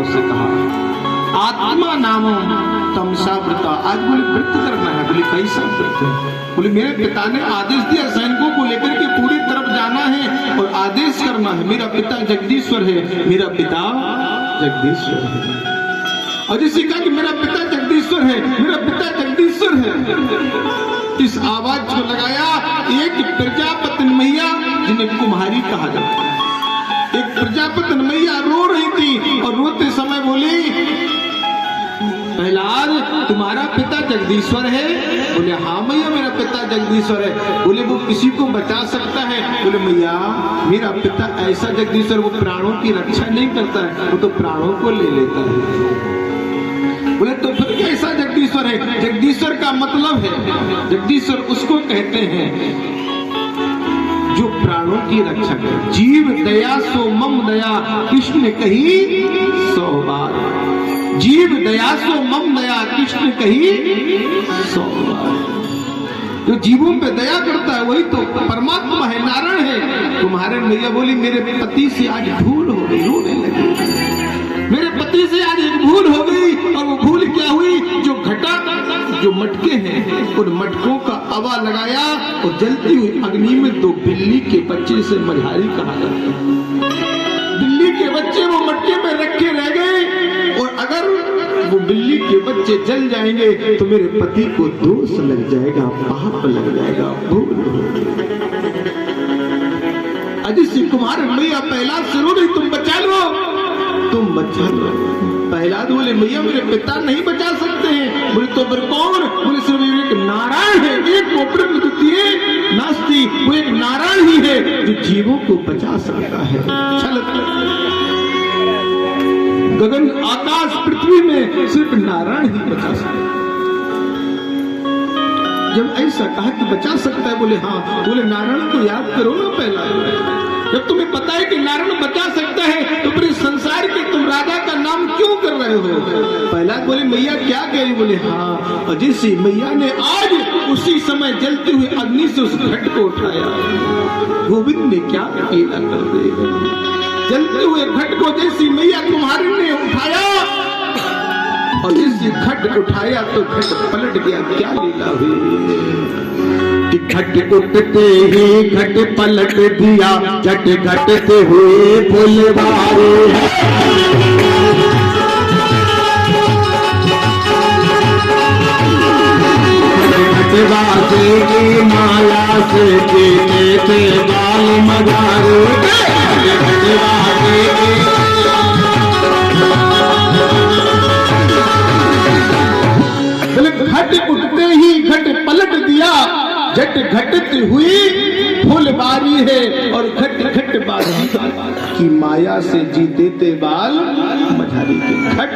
से कहा, आत्मा नामो तमसा व्रता। आज बोले व्रत करना है। बोले कैसा व्रत है? बोले मेरे पिता ने आदेश दिया सैनिकों को लेकर के पूरी तरफ जाना है और आदेश करना है। मेरा पिता जगदीश्वर है, मेरा पिता जगदीश्वर है। और जिसे कहा कि मेरा पिता जगदीश्वर है, मेरा पिता जगदीश्वर है, इस आवाज को लगाया एक प्रजापति मैया, जिन्हें कुम्हारी कहा जाता है। एक प्रजापति मैया रो रही थी और रोते समय बोली, प्रहलाद तुम्हारा पिता जगदीश्वर है? बोले हाँ मैया मेरा पिता जगदीश्वर है। बोले वो किसी को बचा सकता है? बोले मैया मेरा पिता ऐसा जगदीश्वर, वो प्राणों की रक्षा नहीं करता है, वो तो प्राणों को ले लेता है। बोले तो फिर कैसा जगदीश्वर है? जगदीश्वर का मतलब है, जगदीश्वर उसको कहते हैं जो प्राणों की रक्षा करे। जीव दया सो मम दया, कृष्ण कही 100 बार। जीव दया सो मम दया, कृष्ण कही 100 बार। जो जीवों पे दया करता है वही तो परमात्मा है, नारायण है। तुम्हारे मैया बोली मेरे पति से आज भूल हो गई, रोने लगी। मेरे पति से आज एक भूल हो गई। और वो भूल क्या हुई? जो घटा, जो मटके हैं, उन मटकों का अवा लगाया और जलती हुई अग्नि में 2 बिल्ली के बच्चे से मझारी कहा जाता है। बिल्ली के बच्चे वो मटके में रखे रह गए और अगर वो बिल्ली के बच्चे जल जाएंगे तो मेरे पति को दोष लग जाएगा, पाप लग जाएगा, भूल हो गई। अजी सिंह कुमार मैया प्रहलाद से रो रही, तुम बचा लो, तुम बचा लो। प्रहलाद बोले मैया मेरे पिता नहीं बचा सकते हैं। बोले तो फिर कौन? बोले सिर्फ एक नारायण है, एक कोपरम द्वितीय नास्ति, वो एक नारायण ही है जो जीवों को बचा सकता है। चल गगन आकाश पृथ्वी में सिर्फ नारायण ही बचा सकता है। जब ऐसा कहा कि बचा सकता है, बोले हाँ। बोले नारायण को याद करो ना पहला। जब तुम्हें पता है कि नारायण बचा सकता है तो फिर संसार के तुम राजा का नाम क्यों कर रहे हो? पहला बोले मैया क्या कह रही? बोले हाँ। और जैसे मैया ने आज उसी समय जलती हुई अग्नि से उस घट को उठाया, गोविंद ने क्या किया कर दे। जलते हुए घट को जैसी मैया तुम्हारी ने उठाया और जैसे घट उठाया तो घट पलट गया। क्या लीला हुई कि घट उठते ही घट पलट दिया, झट घटते हुए फुलवारे। घटवासे की माला से केले थे बाल मदारे। घट उठते ही घट पलट दिया, झट घटती हुई फुलवारी है। और घट घट बारी की माया से जीते थे बाल मझारी के। घट,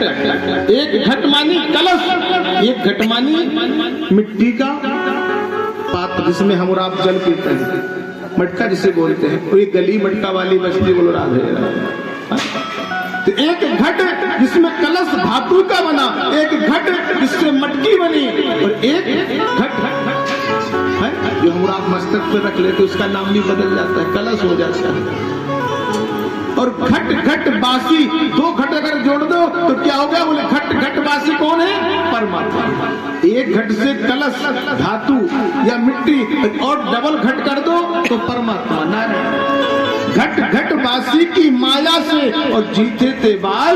एक घट मानी कलश, एक घट मानी मिट्टी का पात्र जिसमें हम और आप जल पीते हैं, मटका जिसे बोलते हैं। कोई गली मटका वाली बस्ती बोलो राधे। तो एक घट जिसमें कलश धातु का बना, एक घट जिससे मटकी बनी, और एक घट है जो हम आप मस्तक पे रख लेते, उसका नाम भी बदल जाता है, कलश हो जाता है। और घट घट बासी, 2 घट अगर जोड़ दो तो क्या होगा? बोले घट घट बासी कौन है? परमात्मा। एक घट से कलश धातु या मिट्टी और डबल घट कर दो तो परमात्मा नारायण। घट घट बासी की माया से और जीते थे बाल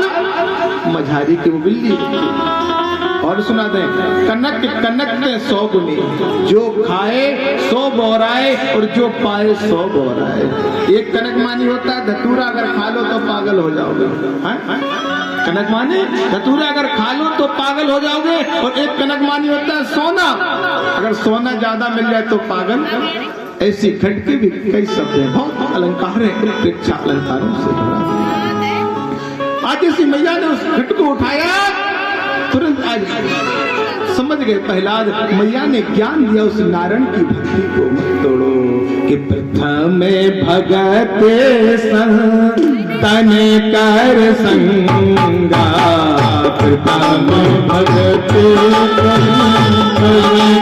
मझारी के। वो बिल्ली और सुना दे, कनक कनक ने 100 गुनी, जो खाए 100 बोराए और जो पाए 100 बोराए। एक कनक मानी होता है धतूरा, अगर खा लो तो पागल हो जाओगे। कनक मानी धतूरा अगर खा लो तो पागल हो जाओगे। और एक कनक मानी होता है सोना, अगर सोना ज्यादा मिल जाए तो पागल। ऐसी घट के भी कई शब्द हैं, बहुत अलंकार है, उत्प्रेक्षा अलंकारों से भरा। आज इसी मैया ने उस घट को उठाया, तुरंत आज समझ गए प्रहलाद, मैया ने ज्ञान दिया उस नारायण की भक्ति को मत तोड़ो। कि प्रथम भगत तन कर संगा, प्रथम भगत तन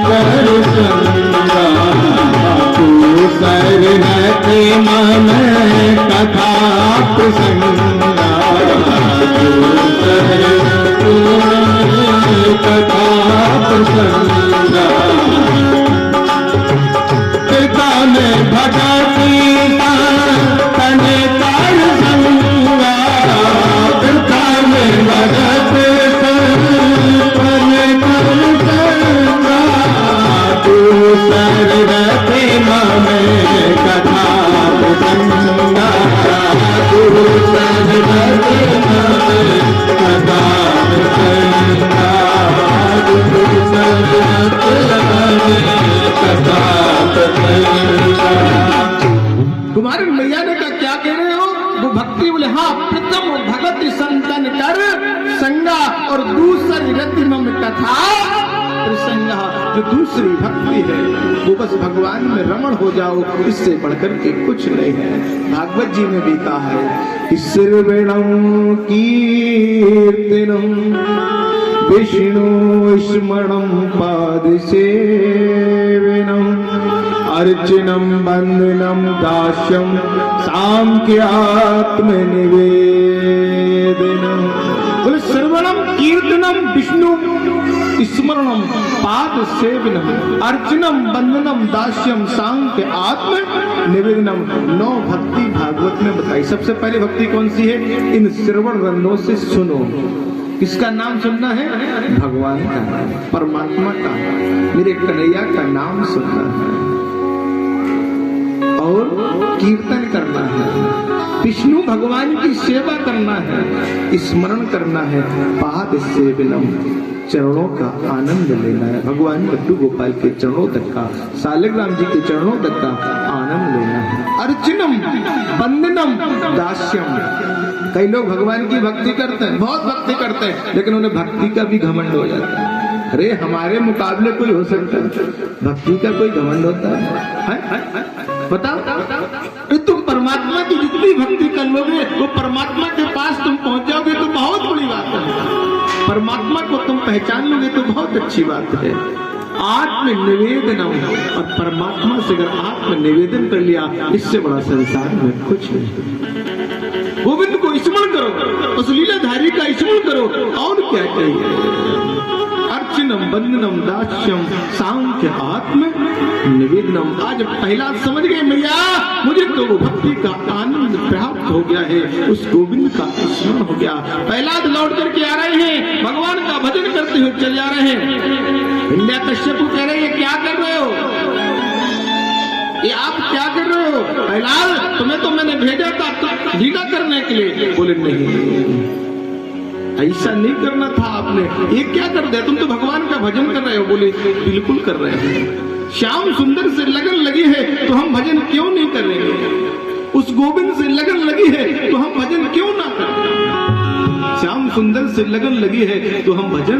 कर संगा, तू सरनत मन कथा प्रसंगा। कथा प्रसंगा काने भगती तने कर संगा काने भगत तने कर संगा तू सररते में कथा प्रसंगा तू सररते में कथा प्रसंगा कुमारी मैया ने कहा क्या कह रहे हो? वो भक्ति बोले हाँ, प्रथम भगत संतन कर संगा और दूसरी रति मम कथा प्रसंगा। जो दूसरी भक्ति है वो बस भगवान में रमण हो जाओ, इससे बढ़कर के कुछ नहीं है। भागवत जी में भी कहा है श्रवणं कीर्तनं विष्णु स्मरणं पाद सेवनम अर्चनम वंदनम दास्यम सांख्यात्म निवेदनम। बोले श्रवणम कीर्तनम विष्णु स्मरणम पाद सेवनम अर्चनम वंदनम दास्यम सांख्य आत्म निवेदनम। 9 भक्ति भागवत में बताई। सबसे पहले भक्ति कौन सी है? इन श्रवण रंगों से सुनो। किसका नाम सुनना है? भगवान का, परमात्मा का, मेरे कन्हैया का नाम सुनना है और कीर्तन करना है, विष्णु भगवान की सेवा करना है, स्मरण करना है, पाद सेवनम चरणों का आनंद लेना है। भगवान लड्डू गोपाल के चरणों तक का, सालिग्राम जी के चरणों तक का आनंद लेना है। अर्चनम वंदनम दास्यम। कई लोग भगवान की भक्ति करते हैं, बहुत भक्ति करते हैं, लेकिन उन्हें भक्ति का भी घमंड हो जाता है। अरे हमारे मुकाबले कोई हो सकता है? भक्ति का कोई घमंड होता है? बताओ। तुम परमात्मा की जितनी भक्ति कर लोगे वो परमात्मा के पास तुम पहुंच जाओगे तो बहुत बड़ी बात है। परमात्मा को तुम पहचान लोगे तो बहुत अच्छी बात है। आत्म निवेदन, और परमात्मा से अगर आत्म निवेदन कर लिया, इससे बड़ा संसार में कुछ नहीं। गोविंद को स्मरण करो, उस लीलाधारी का स्मरण करो, और क्या चाहिए? अर्चनम वंदनम दास्यम सांख्य आत्म निवेदनम। आज पहला समझ गए मैया, मुझे तो वो भक्ति का आनंद प्राप्त हो गया है, उस गोविंद का स्मरण हो गया। प्रहलाद लौट करके आ रहे हैं, भगवान का भजन करते हुए चले जा रहे हैं। हिरण्यकश्यप कह रहे हैं क्या कर रहे हो? ये आप क्या कर रहे हो? प्रहलाद तुम्हें तो मैंने भेजा था लीला करने के लिए। बोले नहीं, ऐसा नहीं करना था आपने, ये क्या कर दिया? तुम तो भगवान का भजन कर रहे हो। बोले बिल्कुल कर रहे हैं। श्याम सुंदर से लगन लगी है तो हम भजन क्यों नहीं करेंगे? उस गोविंद से लगन लगी है तो हम भजन क्यों ना करें? श्याम सुंदर से लगन लगी है तो हम भजन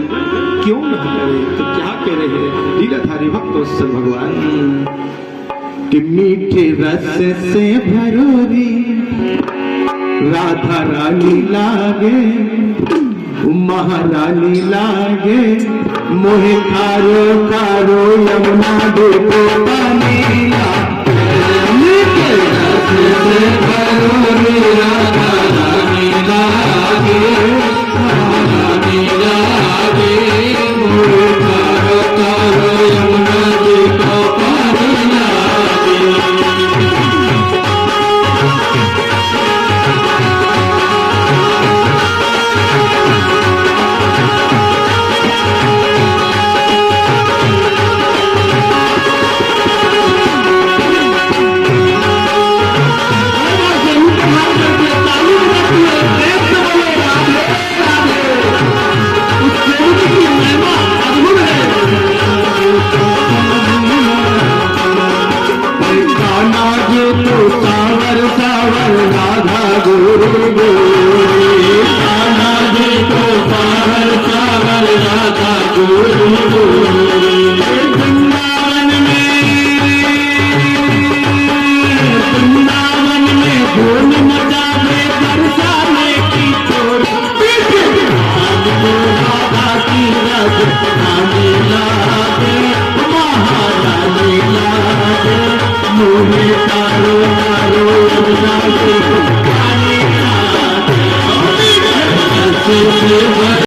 क्यों ना करें? तो क्या कह रहे हैं लीलाधारी भक्त भगवान कि मीठे रस से भरोरी राधा रानी लागे, महारानी लागे, मोहे खारो खारो यमुना देखो पानी मीठे रस से भरोरी राधा रानी लागे, महारानी लागे, मोहे खारो खारो यमुना देखो पानी लागे। सावर सावर राधा गुरु